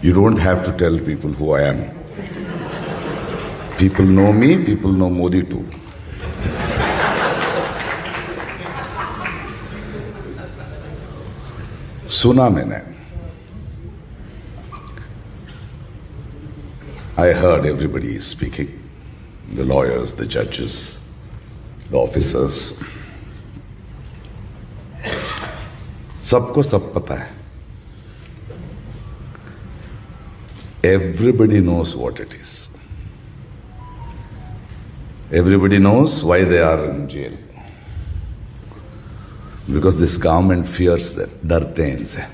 You don't have to tell people who I am. People know me, people know Modi too. सुना मैंने. I heard everybody speaking. The lawyers, the judges, the officers. सबको सब पता है. Everybody knows what it is. Everybody knows why they are in jail. Because this government fears them. डरते हैं इनसे.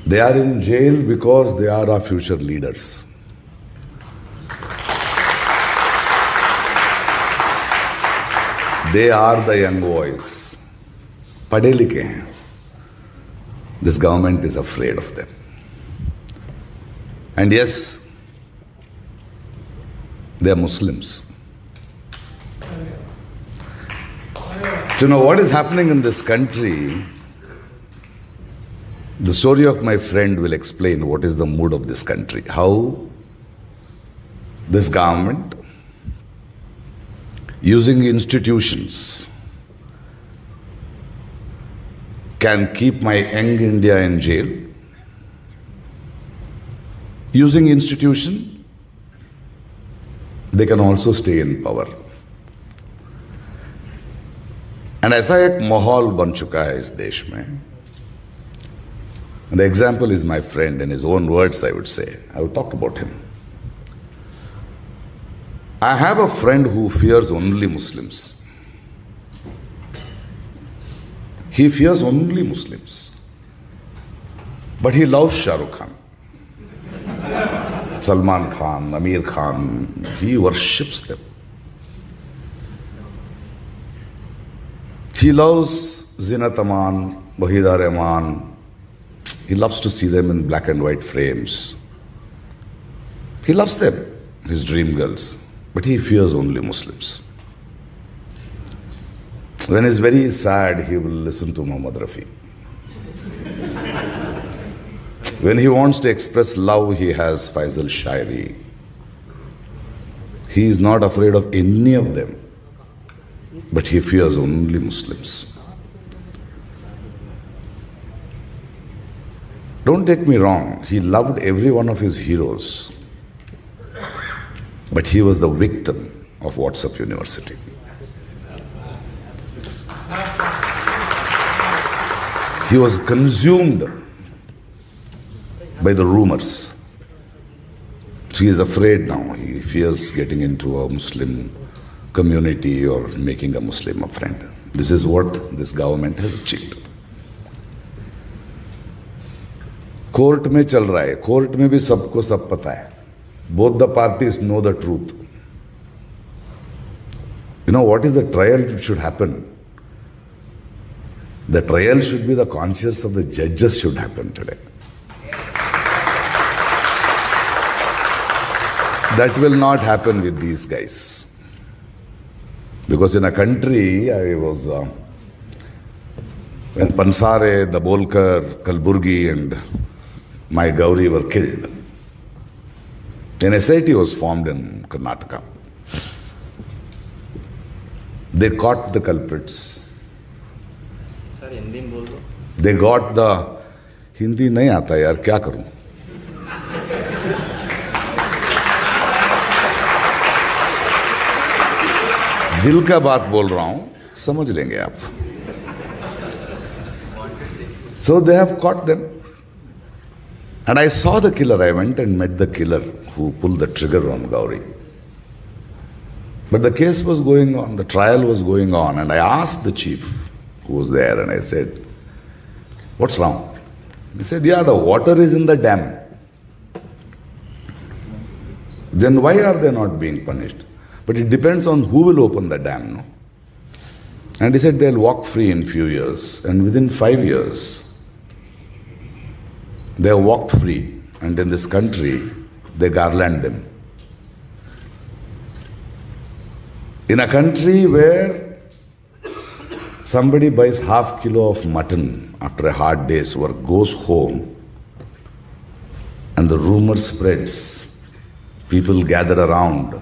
They are in jail because they are our future leaders. They are the young boys. पढ़े लिखे हैं. This government is afraid of them. And yes, they are Muslims. Do you know what is happening in this country? The story of my friend will explain what is the mood of this country. How this government, using institutions, can keep my young India in jail. Using institution, they can also stay in power. And ऐसा एक माहौल बन चुका है इस देश में. And the example is my friend, in his own words, I would say. I would talk about him. I have a friend who fears only Muslims. He fears only Muslims. But he loves Shah Rukh Khan, Salman Khan, Amir Khan. He worships them. He loves Zinat Aman, Wahida Rahman. He loves to see them in black and white frames. He loves them, his dream girls. But he fears only Muslims. When he's very sad, he will listen to Muhammad Rafi. When he wants to express love, he has Faisal Shairi. He is not afraid of any of them, but he fears only Muslims. Don't take me wrong, he loved every one of his heroes, but he was the victim of WhatsApp University. He was consumed by the rumors. So he is afraid now. He fears getting into a Muslim community or making a Muslim a friend. This is what this government has achieved. Court में चल रहा है. Court में भी सबको सब पता है. Both the parties know the truth. You know what is the trial that should happen? The trial should be the conscience of the judges should happen today. That will not happen with these guys. Because in a country, I was, when Pansare, Dabolkar, Kalburgi and my Gauri were killed, an SIT was formed in Karnataka. They caught the culprits. They got the... Hindi nahi aata yaar, kya karoon? दिल का बात बोल रहा हूं, समझ लेंगे आप. So they have caught them. And I saw the killer. I went and met the killer who pulled the trigger on Gauri. But the case was going on, the trial was going on, and I asked the chief who was there, and I said, what's wrong? He said, yeah, the water is in the dam. Then why are they not being punished? But it depends on who will open the dam, no? And he said they'll walk free in few years, and within 5 years, they have walked free, and in this country, they garland them. In a country where Somebody buys half kilo of mutton after a hard day's work, goes home, and the rumor spreads. People gather around.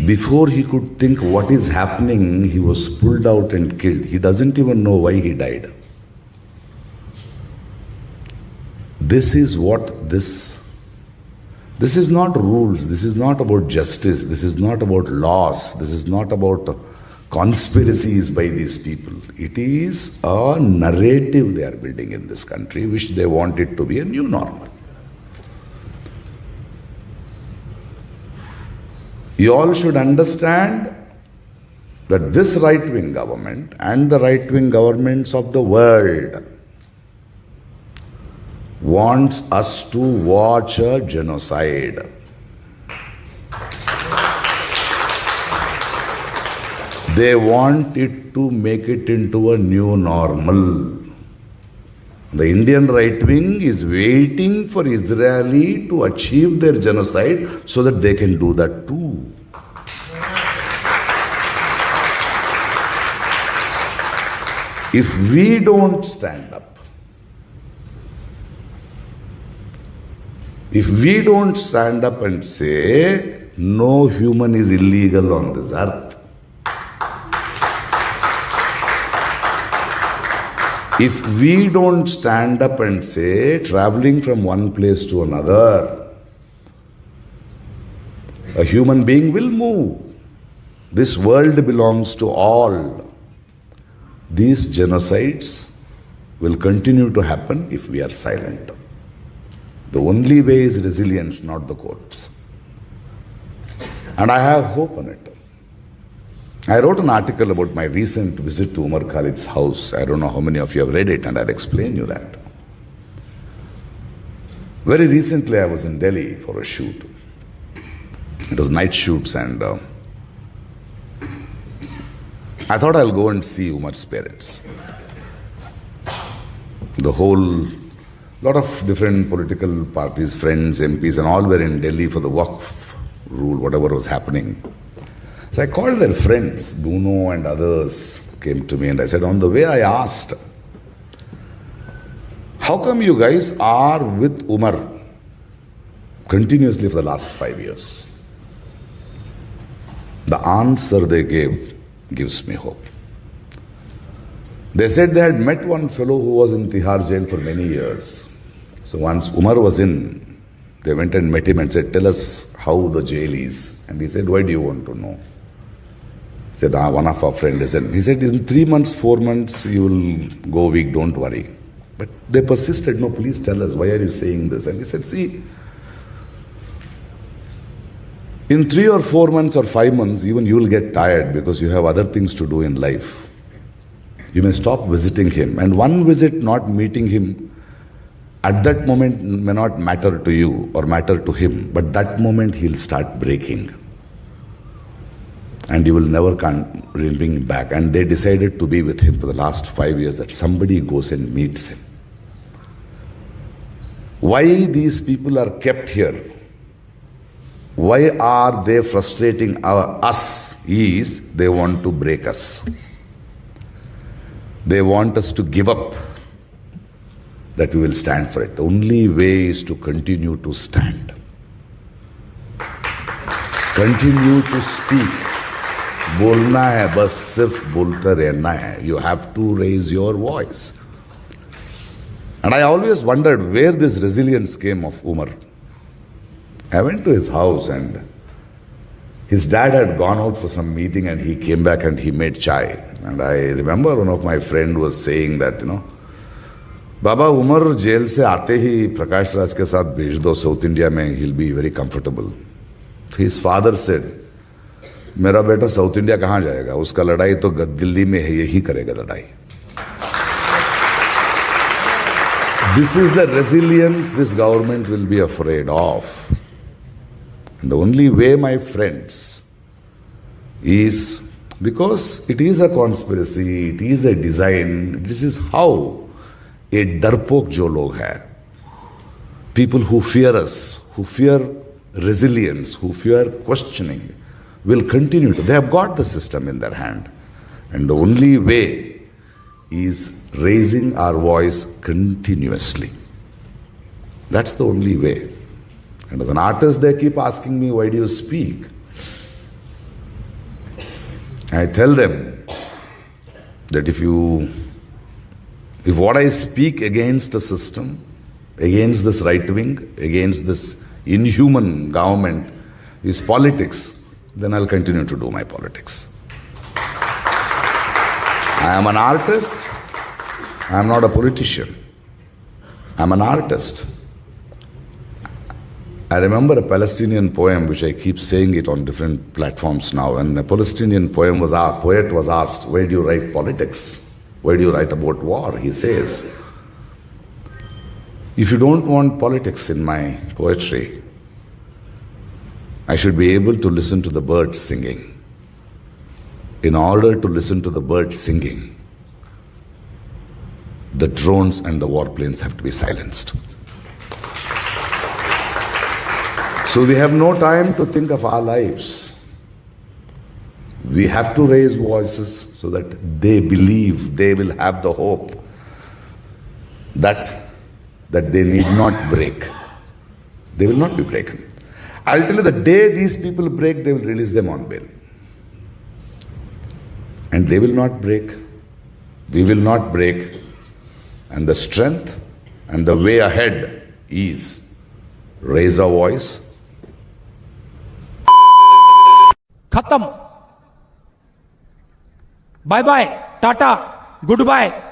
Before he could think what is happening, he was pulled out and killed. He doesn't even know why he died. This is what this is not rules, this is not about justice, this is not about laws, this is not about conspiracies by these people. It is a narrative they are building in this country, which they want it to be a new normal. You all should understand that this right-wing government and the right-wing governments of the world wants us to watch a genocide. They want it to make it into a new normal. The Indian right wing is waiting for Israeli to achieve their genocide so that they can do that too. If we don't stand up, and say, no human is illegal on this earth, if we don't stand up and say, traveling from one place to another, a human being will move. This world belongs to all. These genocides will continue to happen if we are silent. The only way is resilience, not the courts. And I have hope on it. I wrote an article about my recent visit to Umar Khalid's house. I don't know how many of you have read it, and I'll explain you that. Very recently, I was in Delhi for a shoot. It was night shoots, and I thought I'll go and see Umar's parents. The whole lot of different political parties, friends, MPs, and all were in Delhi for the Waqf rule, whatever was happening. So I called their friends, Bruno and others came to me, and I said, on the way I asked, how come you guys are with Umar continuously for the last 5 years? The answer they gave gives me hope. They said they had met one fellow who was in Tihar jail for many years. So once Umar was in, they went and met him and said, tell us how the jail is. And he said, why do you want to know? He said, one of our friends. He said, in 3 months, 4 months, you will go weak, don't worry. But they persisted, no, please tell us, why are you saying this? And he said, see, in 3 or 4 months or 5 months, even you will get tired because you have other things to do in life. You may stop visiting him. And one visit not meeting him at that moment may not matter to you or matter to him, but that moment he'll start breaking. And you will never bring him back. And they decided to be with him for the last 5 years, that somebody goes and meets him. Why these people are kept here? Why are they frustrating us? Is they want to break us. They want us to give up, that we will stand for it. The only way is to continue to stand. Continue to speak. बोलना है, बस सिर्फ बोलते रहना है. You have to raise your voice. And I always wondered where this resilience came of Umar. I went to his house and his dad had gone out for some meeting and he came back and he made chai. And I remember one of my friend was saying that, Baba, Umar jail se aate hi Prakash Raj ke saath bhej do South India mein, he'll be very comfortable. His father said, मेरा बेटा south India कहाँ जाएगा, उसका लड़ाई तो दिल्ली में है, यही करेगा लड़ाई. This is the resilience this government will be afraid of. And the only way, my friends, is because it is a conspiracy, it is a design, this is how a darpok jo log hai, people who fear us, who fear resilience, who fear questioning, will continue to. They have got the system in their hand. And the only way is raising our voice continuously. That's the only way. And as an artist, they keep asking me, why do you speak? I tell them that if what I speak against a system, against this right wing, against this inhuman government is politics, then I'll continue to do my politics. I am an artist. I am not a politician. I am an artist. I remember a Palestinian poem, which I keep saying it on different platforms now, and a Palestinian poet was asked, why do you write politics? Why do you write about war? He says, if you don't want politics in my poetry, I should be able to listen to the birds singing. In order to listen to the birds singing, the drones and the warplanes have to be silenced. So we have no time to think of our lives. We have to raise voices so that they believe, they will have the hope that they need not break. They will not be broken. I'll tell you, the day these people break, they will release them on bail. And they will not break. We will not break. And the strength and the way ahead is raise our voice. खत्म, bye bye, tata, good bye.